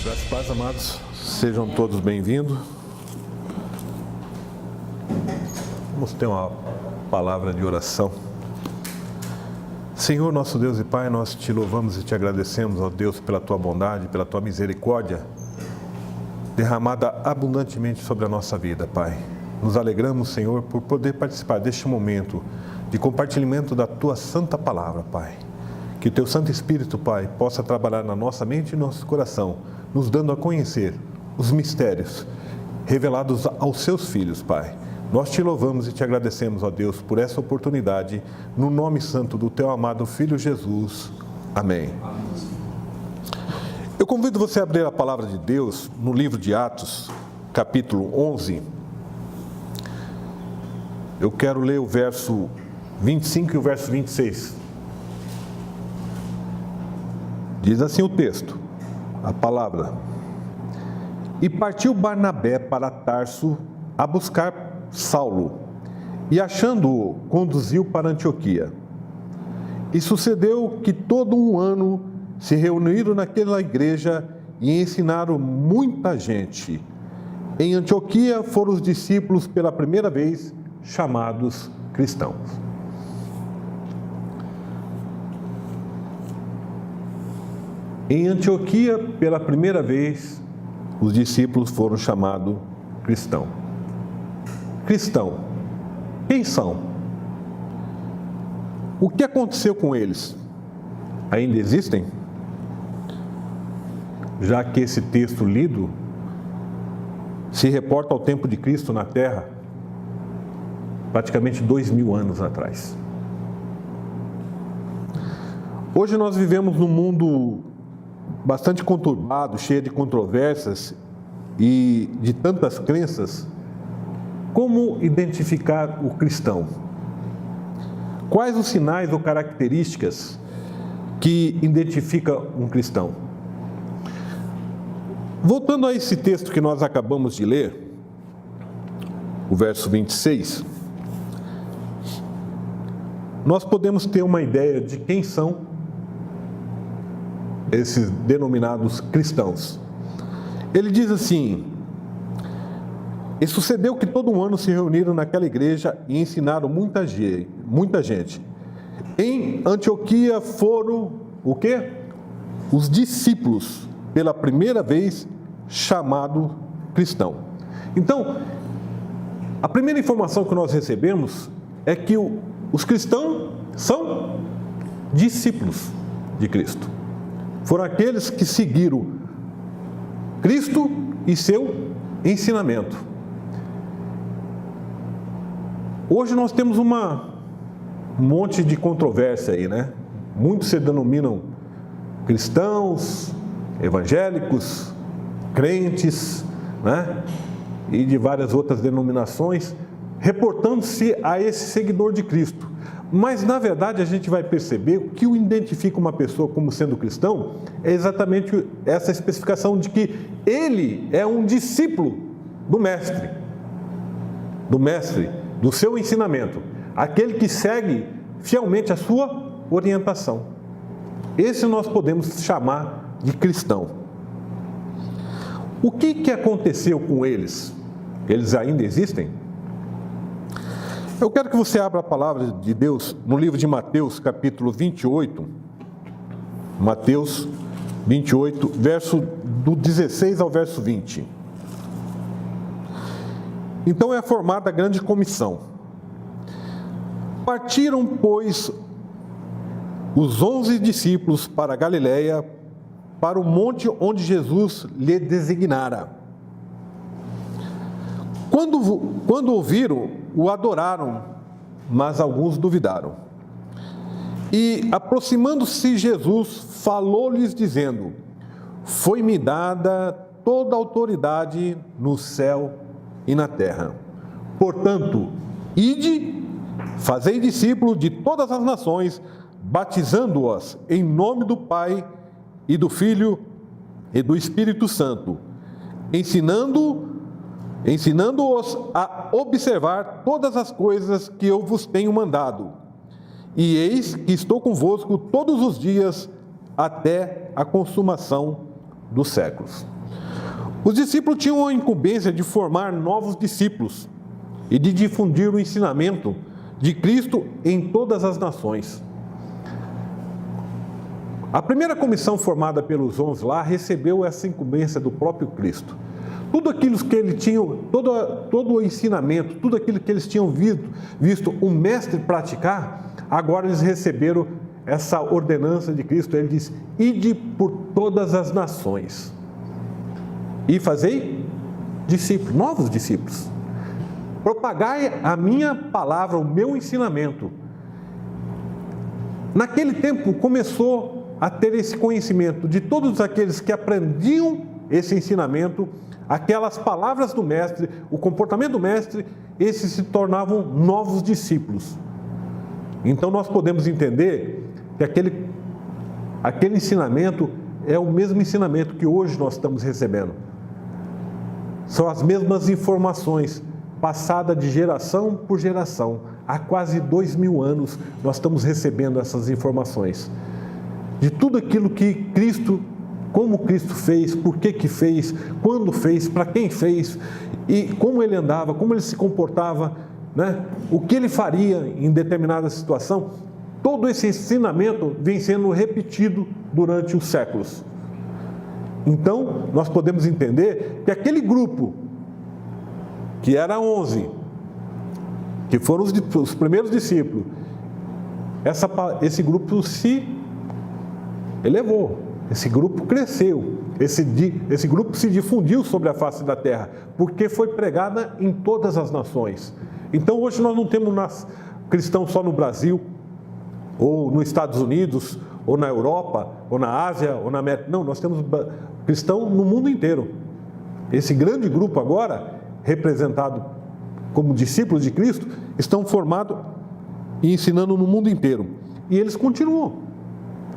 Graças a Deus, amados, sejam todos bem-vindos. Vamos ter uma palavra de oração. Senhor, nosso Deus e Pai, nós te louvamos e te agradecemos, ó Deus, pela tua bondade, pela tua misericórdia, derramada abundantemente sobre a nossa vida, Pai. Nos alegramos, Senhor, por poder participar deste momento de compartilhamento da tua santa palavra, Pai. Que o teu Santo Espírito, Pai, possa trabalhar na nossa mente e no nosso coração, nos dando a conhecer os mistérios revelados aos seus filhos, Pai. Nós te louvamos e te agradecemos, ó Deus, por essa oportunidade, no nome santo do teu amado Filho Jesus. Amém. Eu convido você a abrir a palavra de Deus no livro de Atos, capítulo 11. Eu quero ler o verso 25 e o verso 26. Diz assim o texto, a palavra: E partiu Barnabé para Tarso a buscar Saulo, e achando-o, conduziu para Antioquia. E sucedeu que todo um ano se reuniram naquela igreja e ensinaram muita gente. Em Antioquia foram os discípulos pela primeira vez chamados cristãos. Em Antioquia, pela primeira vez, os discípulos foram chamados cristãos. Cristão, quem são? O que aconteceu com eles? Ainda existem? Já que esse texto lido se reporta ao tempo de Cristo na Terra, praticamente 2000 anos atrás. Hoje nós vivemos num mundo bastante conturbado, cheio de controvérsias e de tantas crenças. Como identificar o cristão? Quais os sinais ou características que identificam um cristão? Voltando a esse texto que nós acabamos de ler, o verso 26, nós podemos ter uma ideia de quem são esses denominados cristãos. Ele diz assim: E sucedeu que todo um ano se reuniram naquela igreja e ensinaram muita gente. Em Antioquia foram o quê? Os discípulos, pela primeira vez, chamado cristão. Então, a primeira informação que nós recebemos é que os cristãos são discípulos de Cristo. Foram aqueles que seguiram Cristo e seu ensinamento. Hoje nós temos um monte de controvérsia aí, né? Muitos se denominam cristãos, evangélicos, crentes, né? E de várias outras denominações, reportando-se a esse seguidor de Cristo. Mas, na verdade, a gente vai perceber o que o identifica uma pessoa como sendo cristão é exatamente essa especificação de que ele é um discípulo do mestre, do seu ensinamento, aquele que segue fielmente a sua orientação. Esse nós podemos chamar de cristão. O que aconteceu com eles? Eles ainda existem? Eu quero que você abra a palavra de Deus no livro de Mateus, capítulo 28. Mateus 28, verso do 16 ao verso 20. Então é formada a grande comissão. Partiram, pois, os 11 discípulos para a Galiléia, para o monte onde Jesus lhe designara. Quando ouviram, o adoraram, mas alguns duvidaram. E, aproximando-se Jesus, falou-lhes dizendo: Foi-me dada toda a autoridade no céu e na terra. Portanto, ide, fazei discípulos de todas as nações, batizando-os em nome do Pai e do Filho e do Espírito Santo, ensinando-os a observar todas as coisas que eu vos tenho mandado. E eis que estou convosco todos os dias até a consumação dos séculos. Os discípulos tinham a incumbência de formar novos discípulos e de difundir o ensinamento de Cristo em todas as nações. A primeira comissão formada pelos 11 lá recebeu essa incumbência do próprio Cristo. Tudo aquilo que ele tinha, todo o ensinamento, tudo aquilo que eles tinham visto o mestre praticar, agora eles receberam essa ordenança de Cristo. Ele diz: ide por todas as nações e fazei discípulos, novos discípulos. Propagai a minha palavra, o meu ensinamento. Naquele tempo começou a ter esse conhecimento de todos aqueles que aprendiam esse ensinamento, aquelas palavras do mestre, o comportamento do mestre, esses se tornavam novos discípulos. Então nós podemos entender que aquele ensinamento é o mesmo ensinamento que hoje nós estamos recebendo. São as mesmas informações, passadas de geração por geração. Há quase 2000 anos nós estamos recebendo essas informações. De tudo aquilo que Cristo, como Cristo fez, por que fez, quando fez, para quem fez, e como ele andava, como ele se comportava, né? O que ele faria em determinada situação. Todo esse ensinamento vem sendo repetido durante os séculos. Então, nós podemos entender que aquele grupo, que era 11, que foram os primeiros discípulos, esse grupo se elevou, esse grupo cresceu, esse grupo se difundiu sobre a face da terra, porque foi pregada em todas as nações. Então, hoje nós não temos cristãos só no Brasil, ou nos Estados Unidos, ou na Europa, ou na Ásia, ou na América. Não, nós temos cristãos no mundo inteiro. Esse grande grupo agora, representado como discípulos de Cristo, estão formados e ensinando no mundo inteiro. E eles continuam.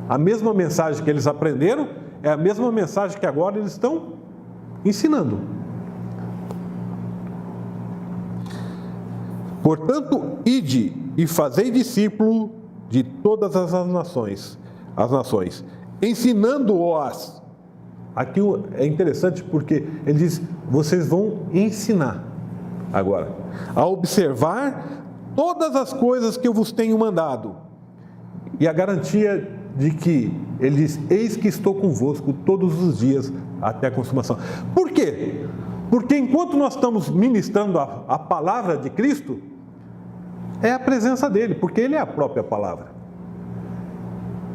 A mesma mensagem que eles aprenderam é a mesma mensagem que agora eles estão ensinando. Portanto, ide e fazei discípulo de todas as nações, ensinando-os. Aqui é interessante porque ele diz: vocês vão ensinar agora a observar todas as coisas que eu vos tenho mandado. E a garantia de que ele diz: eis que estou convosco todos os dias até a consumação. Por quê? Porque enquanto nós estamos ministrando a palavra de Cristo, é a presença dele, porque ele é a própria palavra.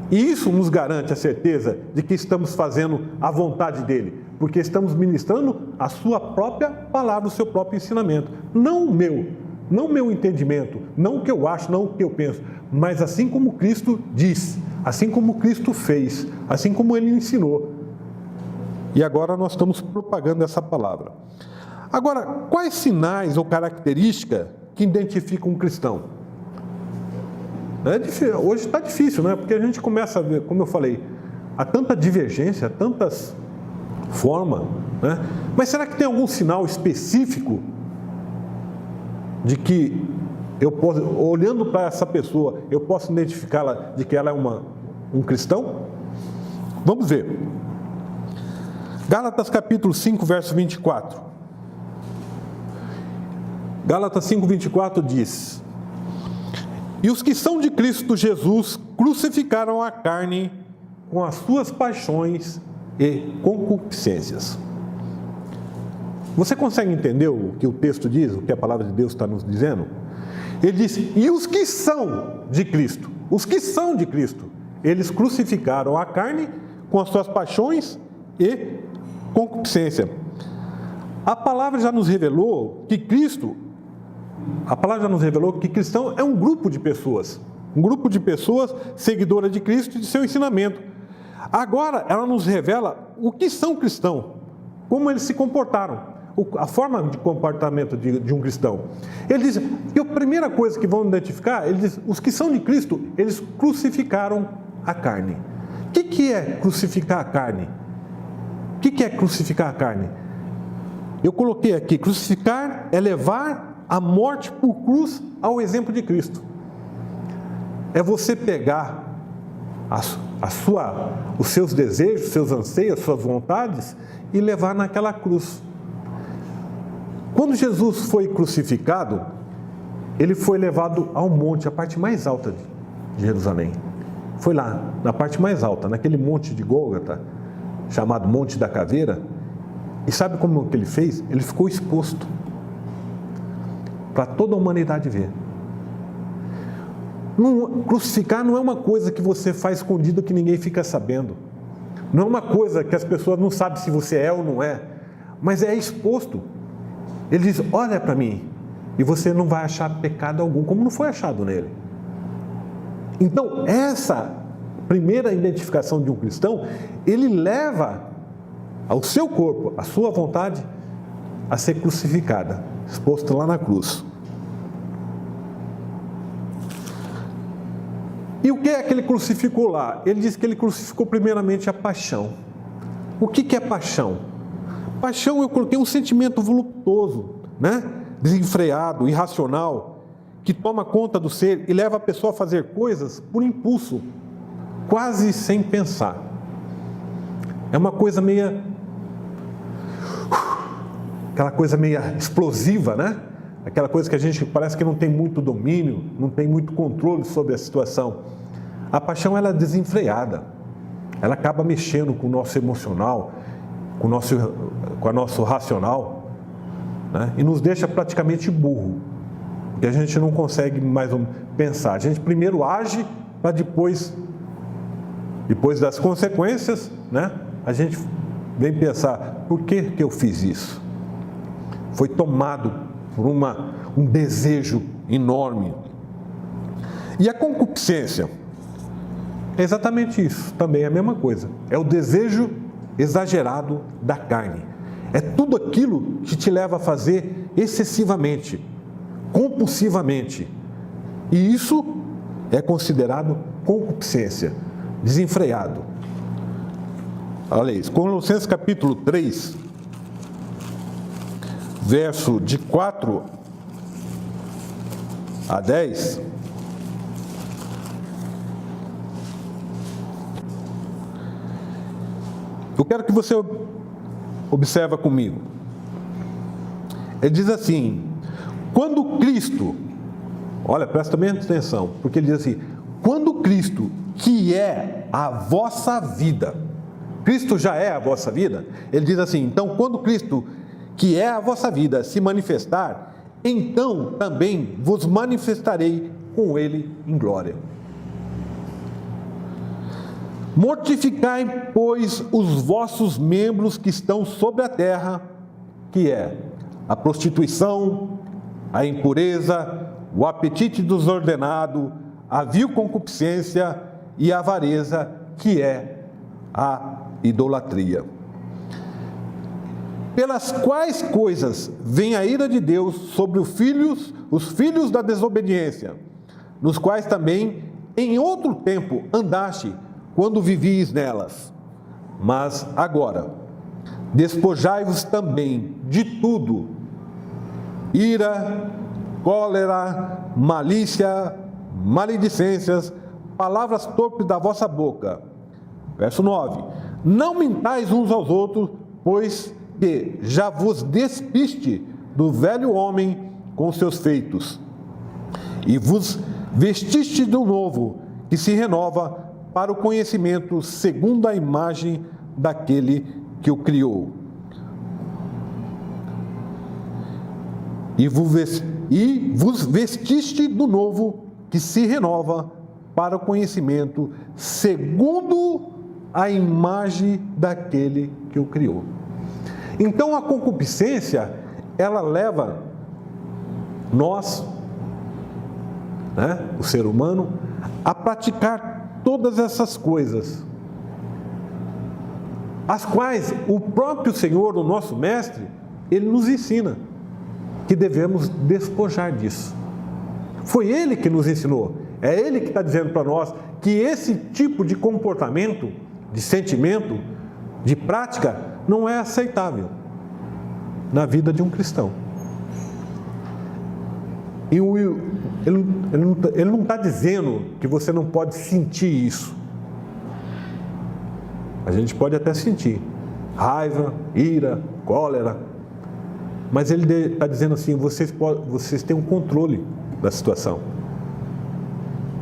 E isso nos garante a certeza de que estamos fazendo a vontade dele, porque estamos ministrando a sua própria palavra, o seu próprio ensinamento. Não o meu entendimento, não o que eu acho, não o que eu penso, mas assim como Cristo disse, assim como Cristo fez, assim como ele ensinou. E agora nós estamos propagando essa palavra. Agora, quais sinais ou características que identificam um cristão? Hoje está difícil, né? Porque a gente começa a ver, como eu falei, há tanta divergência, tantas formas, né? Mas será que tem algum sinal específico de que eu posso, olhando para essa pessoa, eu posso identificá-la de que ela é um cristão? Vamos ver. Gálatas capítulo 5, verso 24. Gálatas 5, 24 diz: e os que são de Cristo Jesus crucificaram a carne com as suas paixões e concupiscências. Você consegue entender o que o texto diz, o que a palavra de Deus está nos dizendo? Ele diz: e os que são de Cristo, eles crucificaram a carne com as suas paixões e concupiscência. A palavra já nos revelou que cristão é um grupo de pessoas seguidoras de Cristo e de seu ensinamento. Agora ela nos revela o que são cristãos, como eles se comportaram, a forma de comportamento de um cristão. Ele diz que a primeira coisa que vão identificar, ele diz: os que são de Cristo, eles crucificaram a carne. O que é crucificar a carne? O que é crucificar a carne? Eu coloquei aqui: crucificar é levar a morte por cruz ao exemplo de Cristo. É você pegar os seus desejos, seus anseios, suas vontades e levar naquela cruz. Quando Jesus foi crucificado, ele foi levado ao monte, a parte mais alta de Jerusalém. Foi lá, na parte mais alta, naquele monte de Gólgota, chamado Monte da Caveira. E sabe como que ele fez? Ele ficou exposto para toda a humanidade ver. Crucificar não é uma coisa que você faz escondida que ninguém fica sabendo. Não é uma coisa que as pessoas não sabem se você é ou não é, mas é exposto. Ele diz, olha para mim, e você não vai achar pecado algum, como não foi achado nele. Então, essa primeira identificação de um cristão, ele leva ao seu corpo, a sua vontade, a ser crucificada, exposto lá na cruz. E o que é que ele crucificou lá? Ele diz que ele crucificou primeiramente a paixão. O que é paixão? Paixão, eu coloquei um sentimento voluptuoso, né? Desenfreado, irracional, que toma conta do ser e leva a pessoa a fazer coisas por impulso, quase sem pensar. É uma coisa meia... aquela coisa meia explosiva, né? Aquela coisa que a gente parece que não tem muito domínio, não tem muito controle sobre a situação. A paixão, ela é desenfreada. Ela acaba mexendo com o nosso emocional, com o nosso racional, né? E nos deixa praticamente burro. Porque a gente não consegue mais pensar. A gente primeiro age para depois das consequências, né? A gente vem pensar, por que eu fiz isso? Foi tomado por um desejo enorme. E a concupiscência é exatamente isso, também é a mesma coisa. É o desejo exagerado da carne. É tudo aquilo que te leva a fazer excessivamente, compulsivamente. E isso é considerado concupiscência, desenfreado. Olha isso, Colossenses capítulo 3, verso de 4 a 10. Eu quero que você observe comigo. Ele diz assim, quando Cristo, olha, presta bem atenção, porque ele diz assim, quando Cristo, que é a vossa vida, Cristo já é a vossa vida, ele diz assim, então quando Cristo, que é a vossa vida, se manifestar, então também vos manifestarei com ele em glória. Mortificai, pois, os vossos membros que estão sobre a terra, que é a prostituição, a impureza, o apetite desordenado, a vil concupiscência e a avareza, que é a idolatria. Pelas quais coisas vem a ira de Deus sobre os filhos da desobediência, nos quais também em outro tempo andaste, quando vivies nelas. Mas agora, despojai-vos também de tudo: ira, cólera, malícia, maledicências, palavras torpes da vossa boca. Verso 9: não mintais uns aos outros, pois que já vos despiste do velho homem com seus feitos, e vos vestiste do novo, que se renova para o conhecimento segundo a imagem daquele que o criou. E vos vestiste do novo, que se renova para o conhecimento segundo a imagem daquele que o criou. Então a concupiscência, ela leva nós, né, o ser humano, a praticar todas essas coisas, as quais o próprio Senhor, o nosso Mestre, Ele nos ensina que devemos despojar disso. Foi Ele que nos ensinou, é Ele que está dizendo para nós que esse tipo de comportamento, de sentimento, de prática, não é aceitável na vida de um cristão. E ele não está dizendo que você não pode sentir isso. A gente pode até sentir raiva, ira, cólera, mas ele está dizendo assim: vocês têm um controle da situação.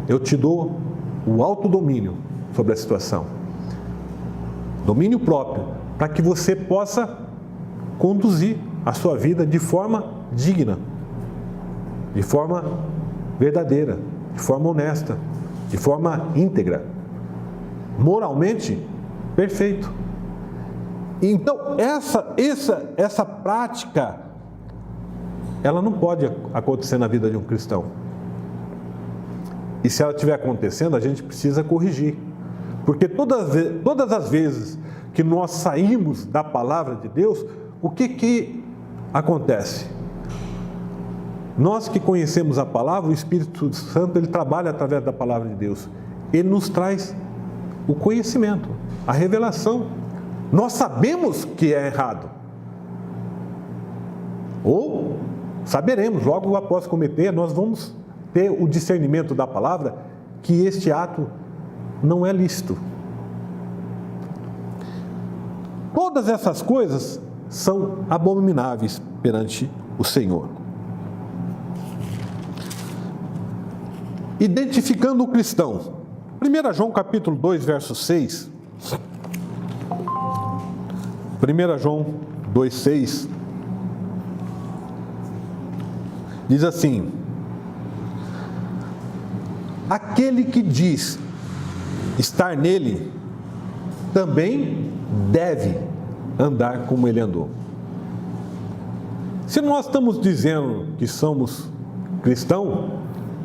Eu te dou o autodomínio sobre a situação, domínio próprio, para que você possa conduzir a sua vida de forma digna, de forma verdadeira, de forma honesta, de forma íntegra, moralmente perfeito. Então, essa prática, ela não pode acontecer na vida de um cristão. E se ela estiver acontecendo, a gente precisa corrigir. Porque todas as vezes que nós saímos da palavra de Deus, o que acontece? Nós que conhecemos a palavra, o Espírito Santo, ele trabalha através da palavra de Deus. Ele nos traz o conhecimento, a revelação. Nós sabemos que é errado. Ou saberemos, logo após cometer, nós vamos ter o discernimento da palavra que este ato não é lícito. Todas essas coisas são abomináveis perante o Senhor. Identificando o cristão. 1 João capítulo 2, verso 6. 1 João 2, 6. Diz assim: aquele que diz estar nele, também deve andar como ele andou. Se nós estamos dizendo que somos cristãos,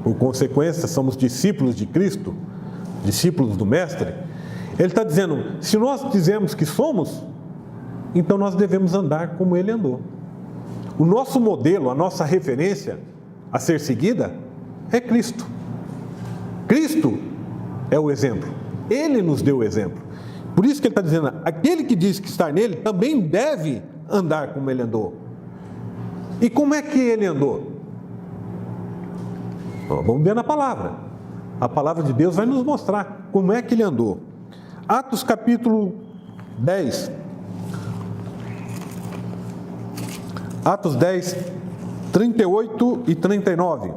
por consequência somos discípulos de Cristo, discípulos do Mestre, ele está dizendo, se nós dizemos que somos, então nós devemos andar como ele andou. O nosso modelo, a nossa referência a ser seguida é Cristo. Cristo é o exemplo. Ele nos deu o exemplo. Por isso que ele está dizendo, aquele que diz que está nele também deve andar como ele andou. E como é que ele andou? Vamos ver na palavra. A palavra de Deus vai nos mostrar como é que ele andou. Atos capítulo 10. Atos 10, 38 e 39.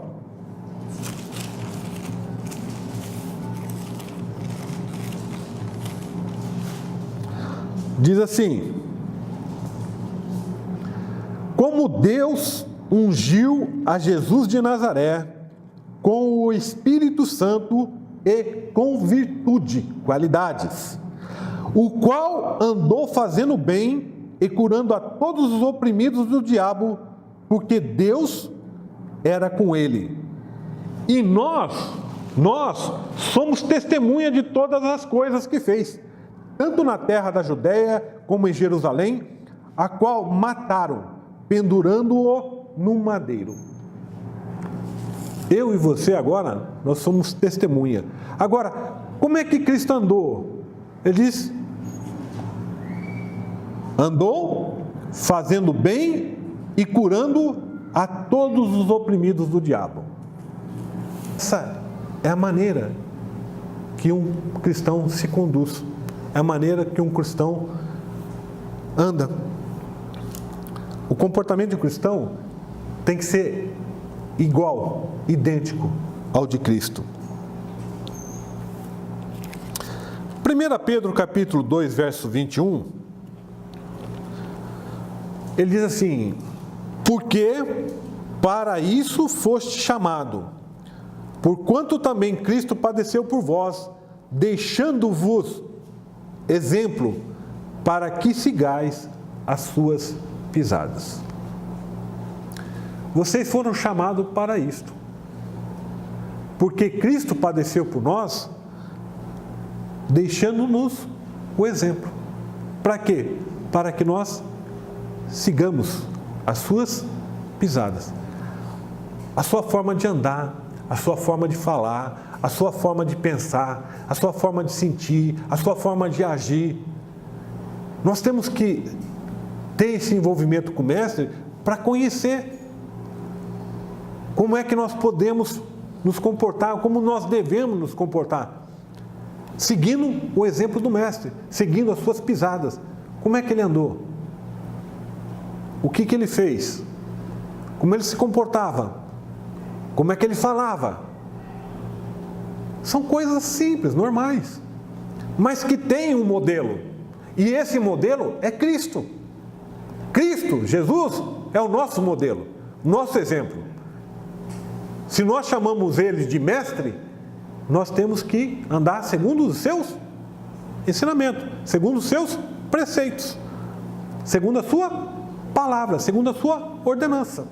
Diz assim: como Deus ungiu a Jesus de Nazaré com o Espírito Santo e com virtude, qualidades, o qual andou fazendo bem e curando a todos os oprimidos do diabo, porque Deus era com ele. E nós somos testemunha de todas as coisas que fez, tanto na terra da Judéia como em Jerusalém, a qual mataram, pendurando-o num madeiro. Eu e você agora, nós somos testemunha. Agora, como é que Cristo andou? Ele diz: andou fazendo bem e curando a todos os oprimidos do diabo. Essa é a maneira que um cristão se conduz. É a maneira que um cristão anda. O comportamento de um cristão tem que ser igual, idêntico ao de Cristo. 1 Pedro capítulo 2, verso 21, ele diz assim: porque para isso foste chamado, porquanto também Cristo padeceu por vós, deixando-vos exemplo para que sigais as suas pisadas. Vocês foram chamados para isto, porque Cristo padeceu por nós, deixando-nos o exemplo. Para quê? Para que nós sigamos as suas pisadas. A sua forma de andar, a sua forma de falar, a sua forma de pensar, a sua forma de sentir, a sua forma de agir. Nós temos que ter esse envolvimento com o Mestre para conhecer como é que nós podemos nos comportar, como nós devemos nos comportar. seguindo o exemplo do Mestre, seguindo as suas pisadas. Como é que ele andou? O que ele fez? Como ele se comportava? Como é que ele falava? São coisas simples, normais, mas que têm um modelo. E esse modelo é Cristo. Cristo, Jesus, é o nosso modelo, nosso exemplo. Se nós chamamos ele de mestre, nós temos que andar segundo os seus ensinamentos, segundo os seus preceitos, segundo a sua palavra, segundo a sua ordenança.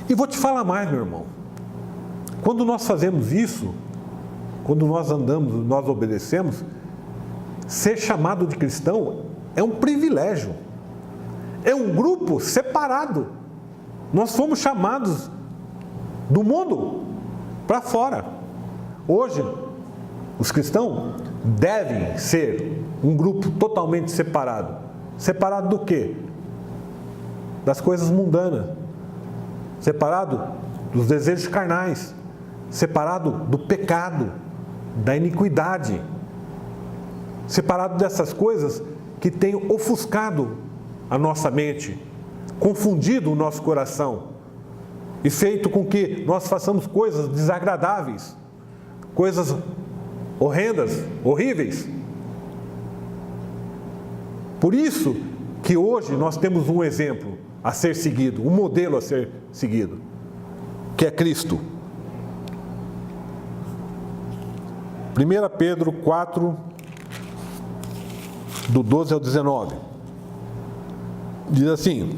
E vou te falar mais, meu irmão. Quando nós fazemos isso, quando nós andamos, nós obedecemos, ser chamado de cristão é um privilégio. É um grupo separado. Nós fomos chamados do mundo para fora. Hoje, os cristãos devem ser um grupo totalmente separado. Separado do quê? Das coisas mundanas. Separado dos desejos carnais. Separado do pecado, da iniquidade. Separado dessas coisas que têm ofuscado a nossa mente, confundido o nosso coração e feito com que nós façamos coisas desagradáveis, coisas horrendas, horríveis. Por isso que hoje nós temos um exemplo a ser seguido, um modelo a ser seguido, que é Cristo. 1 Pedro 4, do 12 ao 19, diz assim: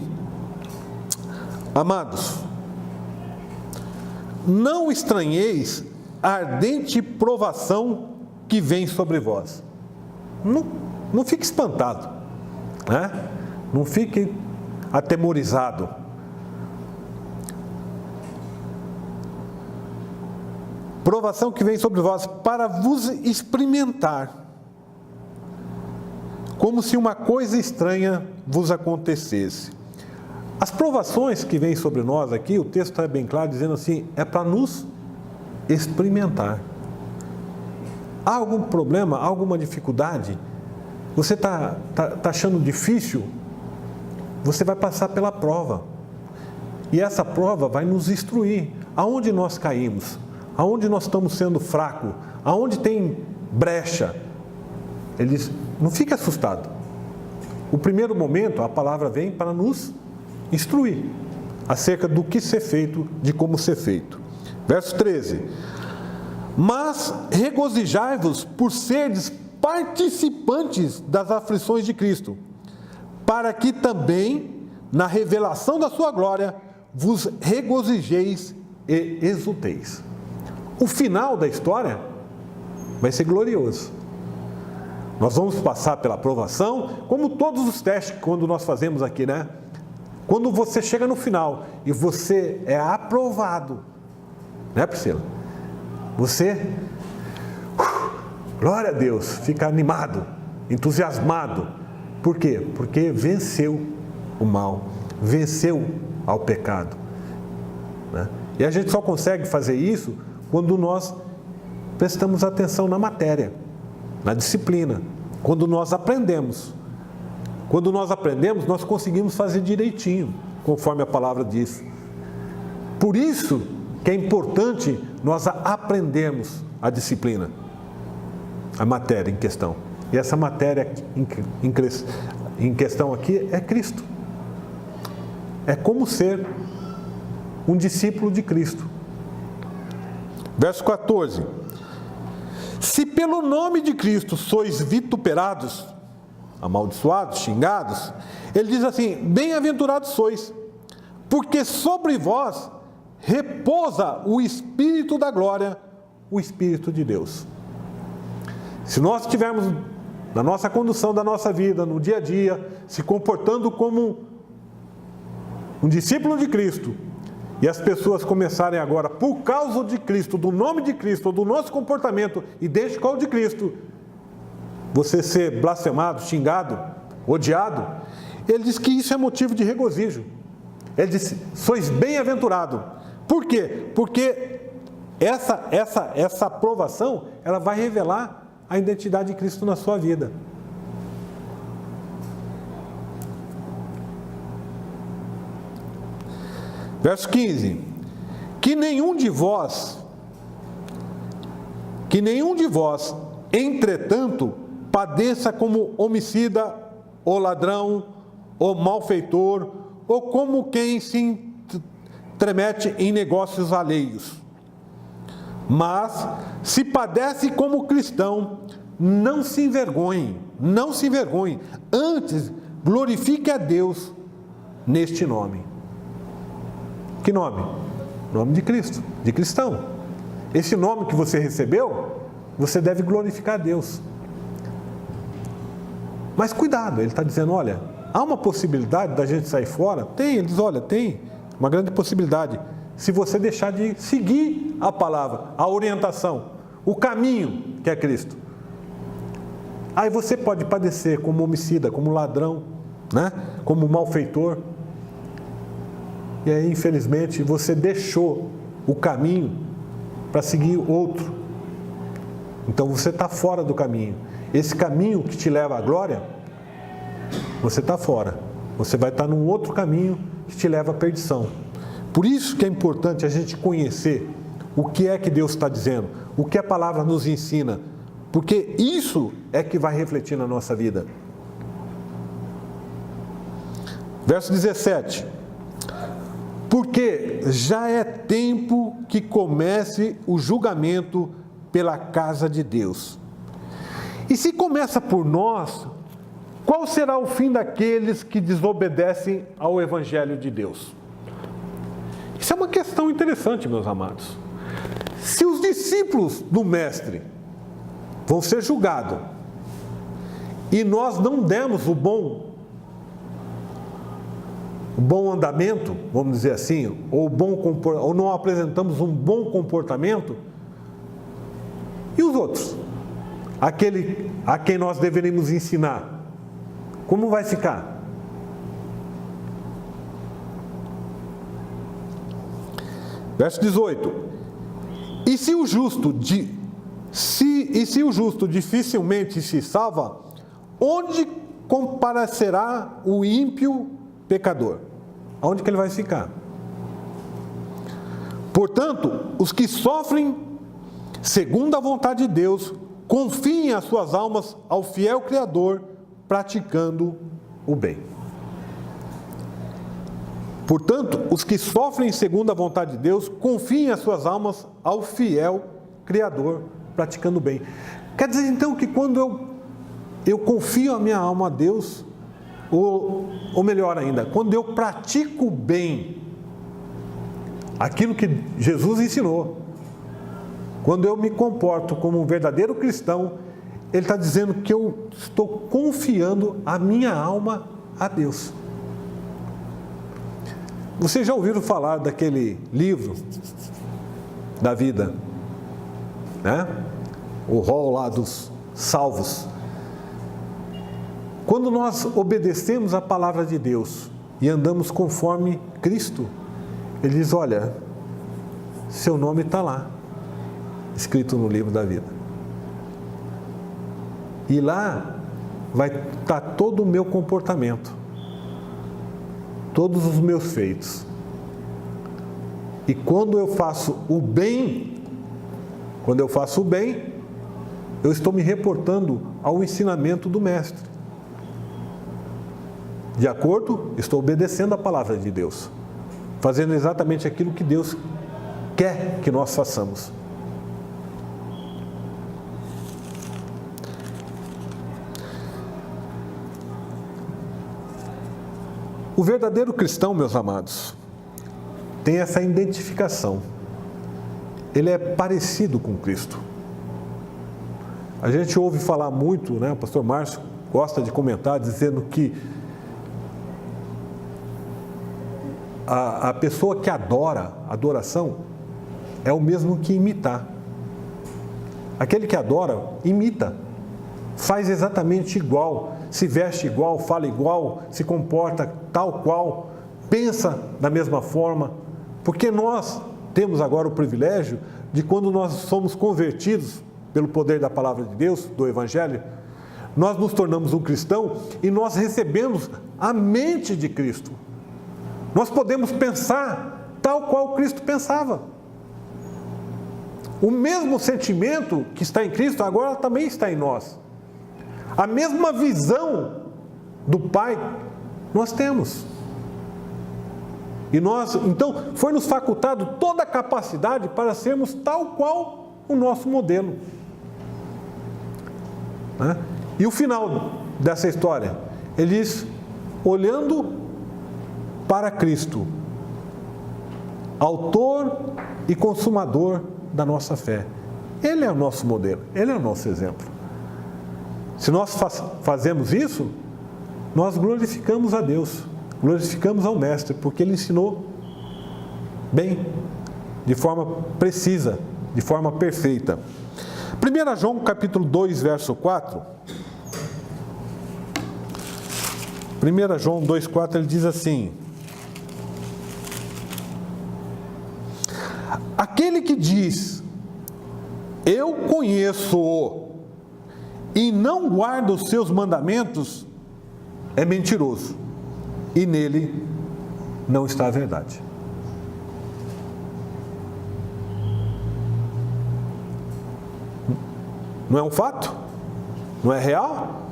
Amados, não estranheis a ardente provação que vem sobre vós. Não fique espantado, né? Não fique atemorizado. Provação que vem sobre vós para vos experimentar, como se uma coisa estranha vos acontecesse. As provações que vêm sobre nós aqui, o texto é bem claro, dizendo assim, é para nos experimentar. Há algum problema, alguma dificuldade? Você está achando difícil? Você vai passar pela prova. E essa prova vai nos instruir. Aonde nós caímos? Aonde nós estamos sendo fracos? Aonde tem brecha? Ele diz, não fique assustado. O primeiro momento, a palavra vem para nos instruir acerca do que ser feito, de como ser feito. Verso 13. Mas regozijai-vos por serdes participantes das aflições de Cristo, para que também, na revelação da sua glória, vos regozijeis e exulteis. O final da história vai ser glorioso. Nós vamos passar pela aprovação, como todos os testes quando nós fazemos aqui, né? Quando você chega no final e você é aprovado, né, Priscila? Você, glória a Deus, fica animado, entusiasmado. Por quê? Porque venceu o mal, venceu ao pecado, né? E a gente só consegue fazer isso quando nós prestamos atenção na matéria, na disciplina, quando nós aprendemos. Quando nós aprendemos, nós conseguimos fazer direitinho, conforme a palavra diz. Por isso que é importante nós aprendermos a disciplina, a matéria em questão. E essa matéria em questão aqui é Cristo. É como ser um discípulo de Cristo. Verso 14. Se pelo nome de Cristo sois vituperados, amaldiçoados, xingados, ele diz assim, bem-aventurados sois, porque sobre vós repousa o Espírito da glória, o Espírito de Deus. Se nós estivermos na nossa condução da nossa vida, no dia a dia, se comportando como um discípulo de Cristo, e as pessoas começarem agora, por causa de Cristo, do nome de Cristo, do nosso comportamento idêntico ao de Cristo, você ser blasfemado, xingado, odiado, ele diz que isso é motivo de regozijo. Ele diz, sois bem-aventurado. Por quê? Porque essa aprovação, ela vai revelar a identidade de Cristo na sua vida. Verso 15. Que nenhum de vós, entretanto, padeça como homicida, ou ladrão, ou malfeitor, ou como quem se intromete em negócios alheios. Mas, se padece como cristão, não se envergonhe, antes glorifique a Deus neste nome. Que nome? Nome de Cristo, de cristão. Esse nome que você recebeu, você deve glorificar a Deus. Mas cuidado, ele está dizendo, olha, há uma possibilidade da gente sair fora? Tem, ele diz, olha, tem uma grande possibilidade. Se você deixar de seguir a palavra, a orientação, o caminho que é Cristo. Aí você pode padecer como homicida, como ladrão, né? Como malfeitor. E aí, infelizmente, você deixou o caminho para seguir outro. Então você está fora do caminho. Esse caminho que te leva à glória, você está fora. Você vai estar num outro caminho que te leva à perdição. Por isso que é importante a gente conhecer o que é que Deus está dizendo, o que a palavra nos ensina, porque isso é que vai refletir na nossa vida. Verso 17. Porque já é tempo que comece o julgamento pela casa de Deus. E se começa por nós, qual será o fim daqueles que desobedecem ao Evangelho de Deus? Isso é uma questão interessante, meus amados. Se os discípulos do Mestre vão ser julgados e nós não demos o bom andamento, vamos dizer assim, ou não apresentamos um bom comportamento, e os outros? Aquele a quem nós deveríamos ensinar, como vai ficar? Verso 18. E se o justo dificilmente se salva, onde comparecerá o ímpio pecador? Aonde que ele vai ficar? Portanto, os que sofrem segundo a vontade de Deus, confiem as suas almas ao fiel Criador, praticando o bem. Portanto, os que sofrem segundo a vontade de Deus, confiem as suas almas ao fiel Criador, praticando o bem. Quer dizer, então, que quando eu confio a minha alma a Deus, ou melhor ainda, quando eu pratico bem aquilo que Jesus ensinou, quando eu me comporto como um verdadeiro cristão, ele está dizendo que eu estou confiando a minha alma a Deus. Vocês já ouviram falar daquele livro da vida, né? O rol lá dos salvos. Quando nós obedecemos a palavra de Deus e andamos conforme Cristo, ele diz, olha, seu nome está lá, escrito no livro da vida. E lá vai estar todo o meu comportamento, todos os meus feitos. E quando eu faço o bem, eu estou me reportando ao ensinamento do Mestre. De acordo, estou obedecendo a palavra de Deus, fazendo exatamente aquilo que Deus quer que nós façamos. O verdadeiro cristão, meus amados, tem essa identificação. Ele é parecido com Cristo. A gente ouve falar muito, né? O pastor Márcio gosta de comentar, dizendo que a pessoa que adora, adoração, é o mesmo que imitar. Aquele que adora, imita, faz exatamente igual, se veste igual, fala igual, se comporta tal qual, pensa da mesma forma, porque nós temos agora o privilégio de quando nós somos convertidos pelo poder da palavra de Deus, do Evangelho, nós nos tornamos um cristão e nós recebemos a mente de Cristo. Nós podemos pensar tal qual Cristo pensava. O mesmo sentimento que está em Cristo agora também está em nós. A mesma visão do Pai nós temos. E nós, então, foi nos facultado toda a capacidade para sermos tal qual o nosso modelo. E o final dessa história, ele diz, olhando para Cristo, autor e consumador da nossa fé. Ele é o nosso modelo, ele é o nosso exemplo. Se nós fazemos isso, nós glorificamos a Deus, glorificamos ao Mestre, porque Ele ensinou bem, de forma precisa, de forma perfeita. 1 João capítulo 2, verso 4. 1 João 2, 4, ele diz assim: aquele que diz, eu conheço-o, e não guarda os seus mandamentos, é mentiroso, e nele não está a verdade. Não é um fato? Não é real?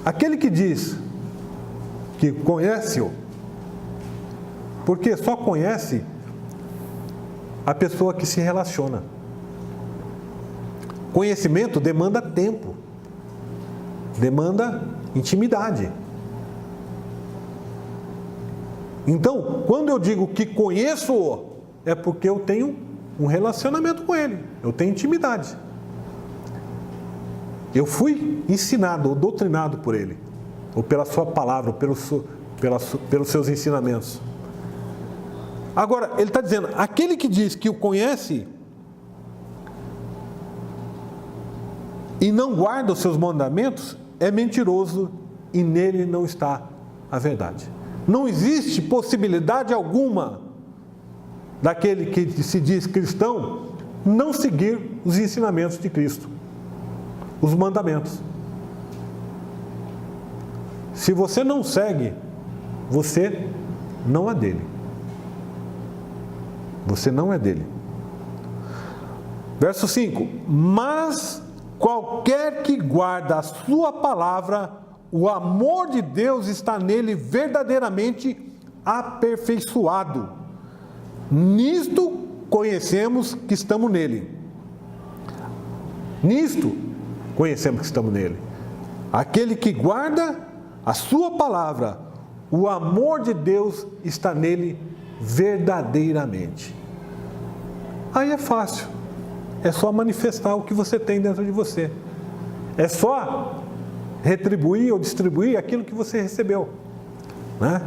Aquele que diz que conhece-o, porque só conhece a pessoa que se relaciona. Conhecimento demanda tempo, demanda intimidade. Então, quando eu digo que conheço-o, é porque eu tenho um relacionamento com ele, eu tenho intimidade. Eu fui ensinado ou doutrinado por ele, ou pela sua palavra, ou pelos seus ensinamentos. Agora, ele está dizendo, aquele que diz que o conhece e não guarda os seus mandamentos, é mentiroso e nele não está a verdade. Não existe possibilidade alguma daquele que se diz cristão não seguir os ensinamentos de Cristo, os mandamentos. Se você não segue, você não é dele. Você não é dele. Verso 5: mas qualquer que guarda a sua palavra, o amor de Deus está nele verdadeiramente aperfeiçoado. Nisto conhecemos que estamos nele. Nisto conhecemos que estamos nele. Aquele que guarda a sua palavra, o amor de Deus está nele verdadeiramente. Aí é fácil. É só manifestar o que você tem dentro de você. É só retribuir ou distribuir aquilo que você recebeu, né?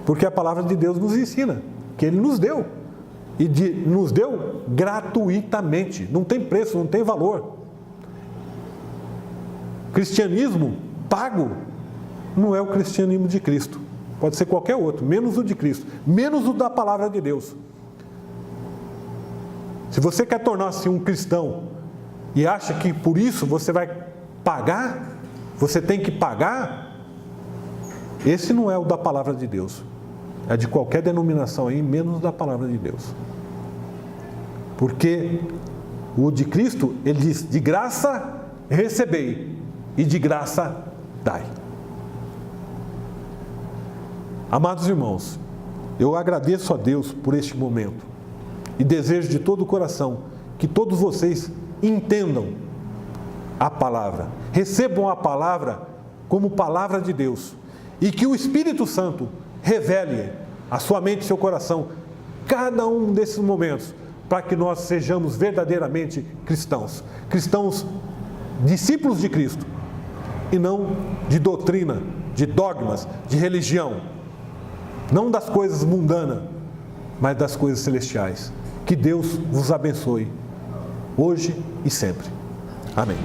Porque a palavra de Deus nos ensina que Ele nos deu, e nos deu gratuitamente, não tem preço, não tem valor. Cristianismo pago não é o cristianismo de Cristo, pode ser qualquer outro, menos o de Cristo, menos o da palavra de Deus. Se você quer tornar-se um cristão e acha que por isso você vai pagar, você tem que pagar, esse não é o da palavra de Deus. É de qualquer denominação aí, menos da palavra de Deus. Porque o de Cristo, ele diz, de graça recebei e de graça dai. Amados irmãos, eu agradeço a Deus por este momento e desejo de todo o coração que todos vocês entendam a palavra, recebam a palavra como palavra de Deus e que o Espírito Santo revele a sua mente e seu coração cada um desses momentos para que nós sejamos verdadeiramente cristãos, discípulos de Cristo e não de doutrina, de dogmas, de religião, não das coisas mundanas, mas das coisas celestiais. Que Deus vos abençoe, hoje e sempre. Amém.